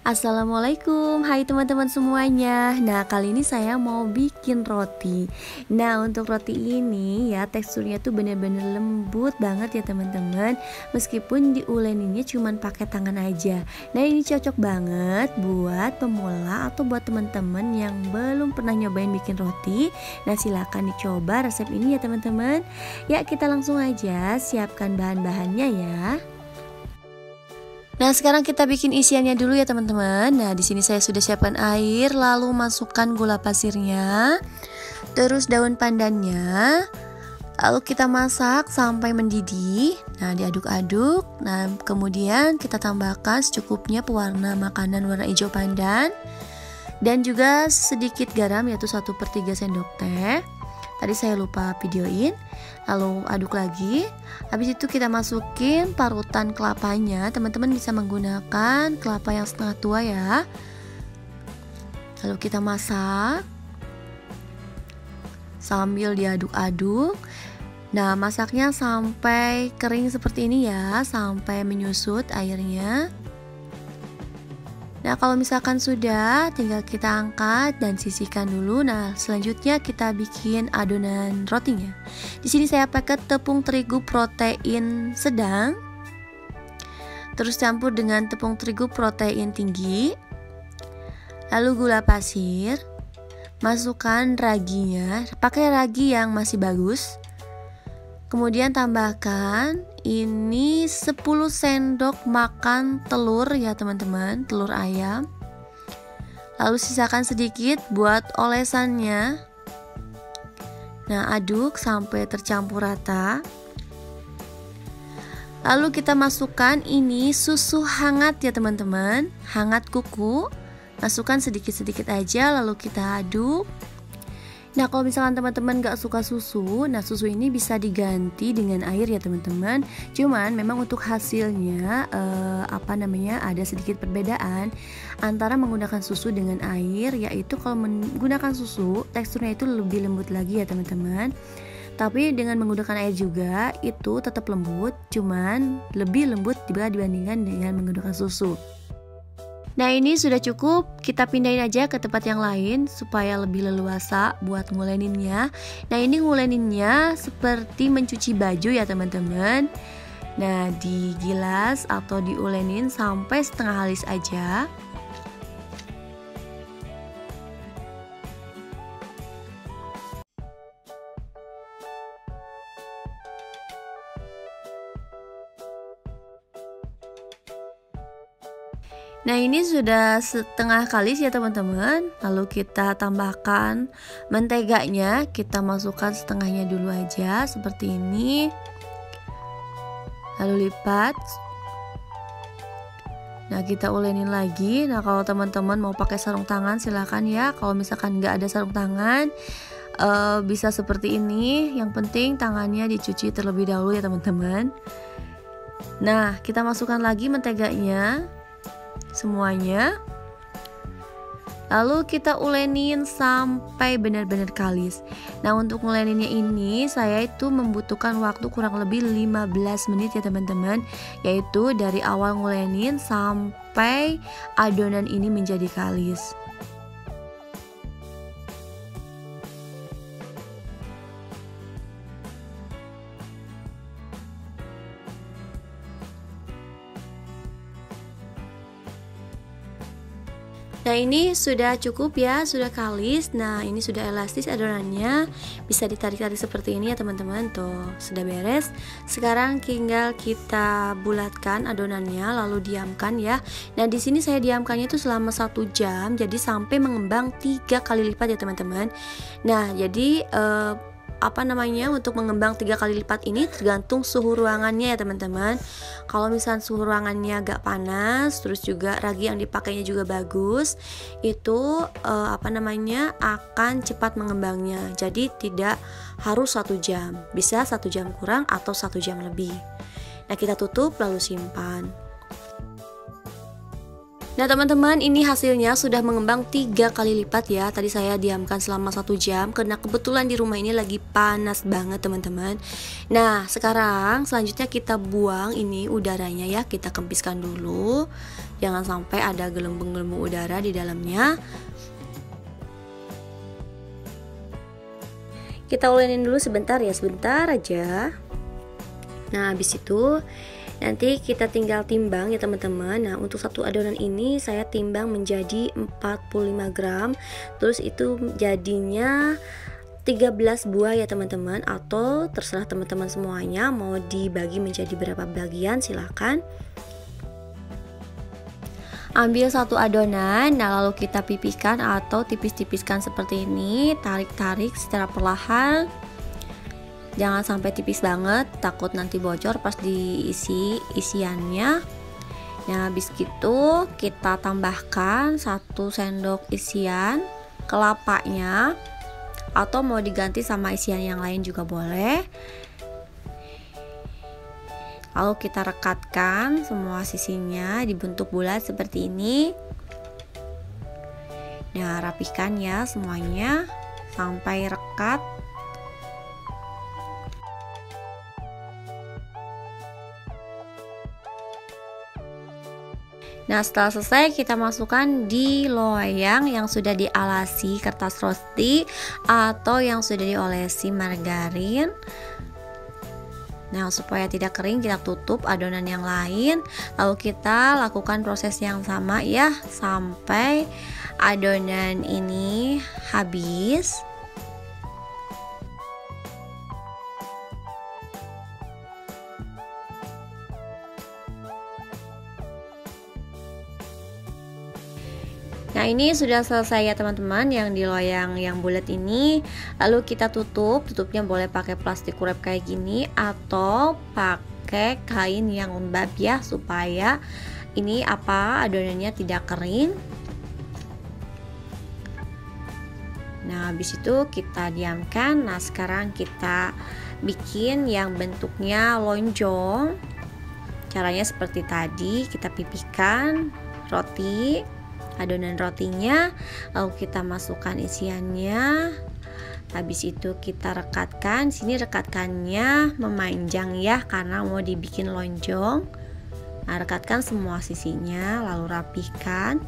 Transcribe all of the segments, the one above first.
Assalamualaikum, hai teman-teman semuanya. Nah, kali ini saya mau bikin roti. Nah, untuk roti ini ya teksturnya tuh bener-bener lembut banget ya teman-teman. Meskipun diuleninnya cuman pakai tangan aja. Nah, ini cocok banget buat pemula atau buat teman-teman yang belum pernah nyobain bikin roti. Nah, silakan dicoba resep ini ya teman-teman. Ya, kita langsung aja siapkan bahan-bahannya ya. Nah, sekarang kita bikin isiannya dulu ya teman-teman. Nah, di sini saya sudah siapkan air, lalu masukkan gula pasirnya, terus daun pandannya, lalu kita masak sampai mendidih. Nah, diaduk-aduk. Nah, kemudian kita tambahkan secukupnya pewarna makanan warna hijau pandan dan juga sedikit garam yaitu 1/3 sendok teh. Tadi saya lupa videoin. Lalu aduk lagi. Habis itu kita masukin parutan kelapanya. Teman-teman bisa menggunakan kelapa yang setengah tua ya. Lalu kita masak sambil diaduk-aduk. Nah, masaknya sampai kering seperti ini ya, sampai menyusut airnya. Nah, kalau misalkan sudah, tinggal kita angkat dan sisihkan dulu. Nah, selanjutnya kita bikin adonan rotinya. Di sini saya pakai tepung terigu protein sedang, terus campur dengan tepung terigu protein tinggi, lalu gula pasir, masukkan raginya, pakai ragi yang masih bagus. Kemudian tambahkan ini 10 sendok makan telur ya teman-teman, telur ayam. Lalu sisakan sedikit buat olesannya. Nah, aduk sampai tercampur rata. Lalu kita masukkan ini susu hangat ya teman-teman, hangat kuku. Masukkan sedikit-sedikit aja lalu kita aduk. Nah, kalau misalkan teman-teman gak suka susu, nah susu ini bisa diganti dengan air ya teman-teman. Cuman memang untuk hasilnya ada sedikit perbedaan antara menggunakan susu dengan air, yaitu kalau menggunakan susu teksturnya itu lebih lembut lagi ya teman-teman. Tapi dengan menggunakan air juga itu tetap lembut, cuman lebih lembut dibandingkan dengan menggunakan susu. Nah, ini sudah cukup, kita pindahin aja ke tempat yang lain supaya lebih leluasa buat nguleninnya. Nah, ini nguleninnya seperti mencuci baju ya teman-teman. Nah, digilas atau diulenin sampai setengah halus aja. Nah, ini sudah setengah kalis ya teman-teman. Lalu kita tambahkan menteganya. Kita masukkan setengahnya dulu aja seperti ini. Lalu lipat. Nah, kita ulenin lagi. Nah, kalau teman-teman mau pakai sarung tangan silahkan ya. Kalau misalkan nggak ada sarung tangan, bisa seperti ini. Yang penting tangannya dicuci terlebih dahulu ya teman-teman. Nah, kita masukkan lagi menteganya semuanya. Lalu kita ulenin sampai benar-benar kalis. Nah, untuk nguleninnya ini saya itu membutuhkan waktu kurang lebih 15 menit ya teman-teman, yaitu dari awal ngulenin sampai adonan ini menjadi kalis. Nah, ini sudah cukup ya, sudah kalis. Nah, ini sudah elastis adonannya. Bisa ditarik-tarik seperti ini ya teman-teman. Tuh, sudah beres. Sekarang tinggal kita bulatkan adonannya lalu diamkan ya. Nah, di sini saya diamkannya itu selama 1 jam. Jadi sampai mengembang 3 kali lipat ya teman-teman. Nah, jadi untuk mengembang 3 kali lipat ini tergantung suhu ruangannya ya teman-teman. Kalau misalnya suhu ruangannya agak panas, terus juga ragi yang dipakainya juga bagus, itu akan cepat mengembangnya. Jadi tidak harus 1 jam, bisa 1 jam kurang atau 1 jam lebih. Nah, kita tutup lalu simpan. Nah teman-teman, ini hasilnya sudah mengembang 3 kali lipat ya. Tadi saya diamkan selama 1 jam karena kebetulan di rumah ini lagi panas banget teman-teman. Nah sekarang selanjutnya kita buang ini udaranya ya. Kita kempiskan dulu, jangan sampai ada gelembung-gelembung udara di dalamnya. Kita ulenin dulu sebentar ya, sebentar aja. Nah habis itu nanti kita tinggal timbang ya teman-teman. Nah untuk satu adonan ini saya timbang menjadi 45 gram. Terus itu jadinya 13 buah ya teman-teman. Atau terserah teman-teman semuanya mau dibagi menjadi berapa bagian, silahkan. Ambil satu adonan, nah lalu kita pipihkan atau tipis-tipiskan seperti ini. Tarik-tarik secara perlahan. Jangan sampai tipis banget, takut nanti bocor pas diisi isiannya. Nah habis gitu kita tambahkan 1 sendok isian kelapanya, atau mau diganti sama isian yang lain juga boleh. Lalu kita rekatkan semua sisinya dibentuk bulat seperti ini. Nah rapihkan ya semuanya sampai rekat. Nah setelah selesai kita masukkan di loyang yang sudah dialasi kertas roti atau yang sudah diolesi margarin. Nah supaya tidak kering kita tutup adonan yang lain. Lalu kita lakukan proses yang sama ya sampai adonan ini habis. Nah ini sudah selesai ya teman-teman, yang di loyang yang bulat ini. Lalu kita tutup, tutupnya boleh pakai plastik wrap kayak gini atau pakai kain yang lembab ya, supaya ini adonannya tidak kering. Nah habis itu kita diamkan. Nah sekarang kita bikin yang bentuknya lonjong. Caranya seperti tadi, kita pipihkan roti, adonan rotinya, lalu kita masukkan isiannya. Habis itu kita rekatkan. Sini rekatkannya memanjang ya karena mau dibikin lonjong. Nah, rekatkan semua sisinya lalu rapihkan.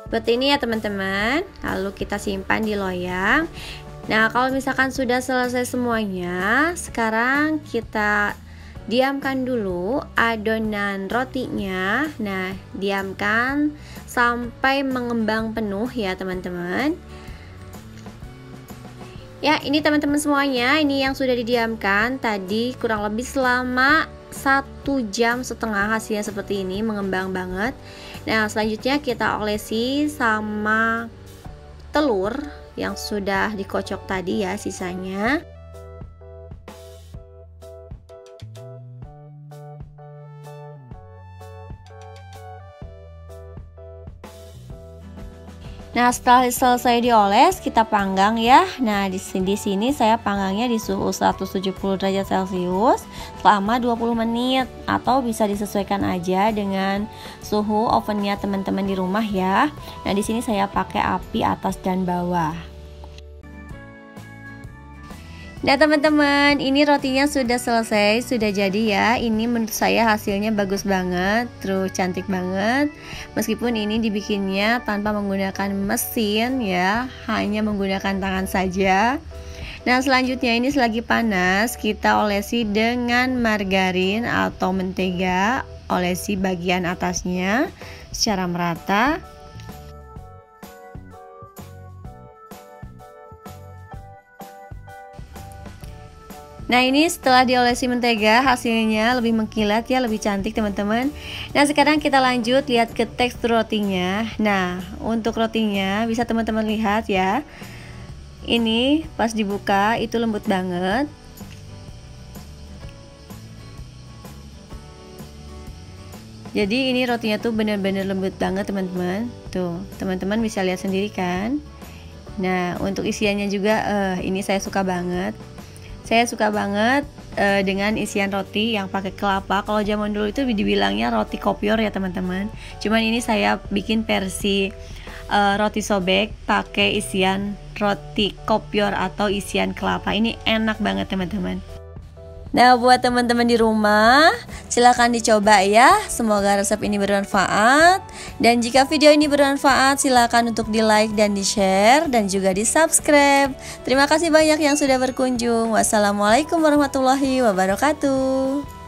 Seperti ini ya teman-teman. Lalu kita simpan di loyang. Nah kalau misalkan sudah selesai semuanya, sekarang kita diamkan dulu adonan rotinya. Nah diamkan sampai mengembang penuh ya teman-teman. Ya ini teman-teman semuanya, ini yang sudah didiamkan tadi kurang lebih selama 1,5 jam hasilnya seperti ini, mengembang banget. Nah selanjutnya kita olesi sama telur yang sudah dikocok tadi ya sisanya. Nah setelah selesai dioles kita panggang ya. Nah di sini saya panggangnya di suhu 170 derajat Celcius selama 20 menit, atau bisa disesuaikan aja dengan suhu ovennya teman-teman di rumah ya. Nah di sini saya pakai api atas dan bawah. Nah teman-teman, ini rotinya sudah selesai, sudah jadi ya. Ini menurut saya hasilnya bagus banget, terus cantik banget. Meskipun ini dibikinnya tanpa menggunakan mesin ya, hanya menggunakan tangan saja. Nah selanjutnya ini selagi panas, kita olesi dengan margarin atau mentega. Olesi bagian atasnya secara merata. Nah ini setelah diolesi mentega hasilnya lebih mengkilat ya, lebih cantik teman-teman. Nah sekarang kita lanjut lihat ke tekstur rotinya. Nah untuk rotinya bisa teman-teman lihat ya, ini pas dibuka itu lembut banget. Jadi ini rotinya tuh bener-bener lembut banget teman-teman. Tuh teman-teman bisa lihat sendiri kan. Nah untuk isiannya juga ini saya suka banget. Saya suka banget dengan isian roti yang pakai kelapa. Kalau zaman dulu itu dibilangnya roti kopior ya teman-teman. Cuman ini saya bikin versi roti sobek pakai isian roti kopior atau isian kelapa. Ini enak banget teman-teman. Nah, buat teman-teman di rumah, silahkan dicoba ya. Semoga resep ini bermanfaat. Dan jika video ini bermanfaat, silahkan untuk di like dan di share dan juga di subscribe. Terima kasih banyak yang sudah berkunjung. Wassalamualaikum warahmatullahi wabarakatuh.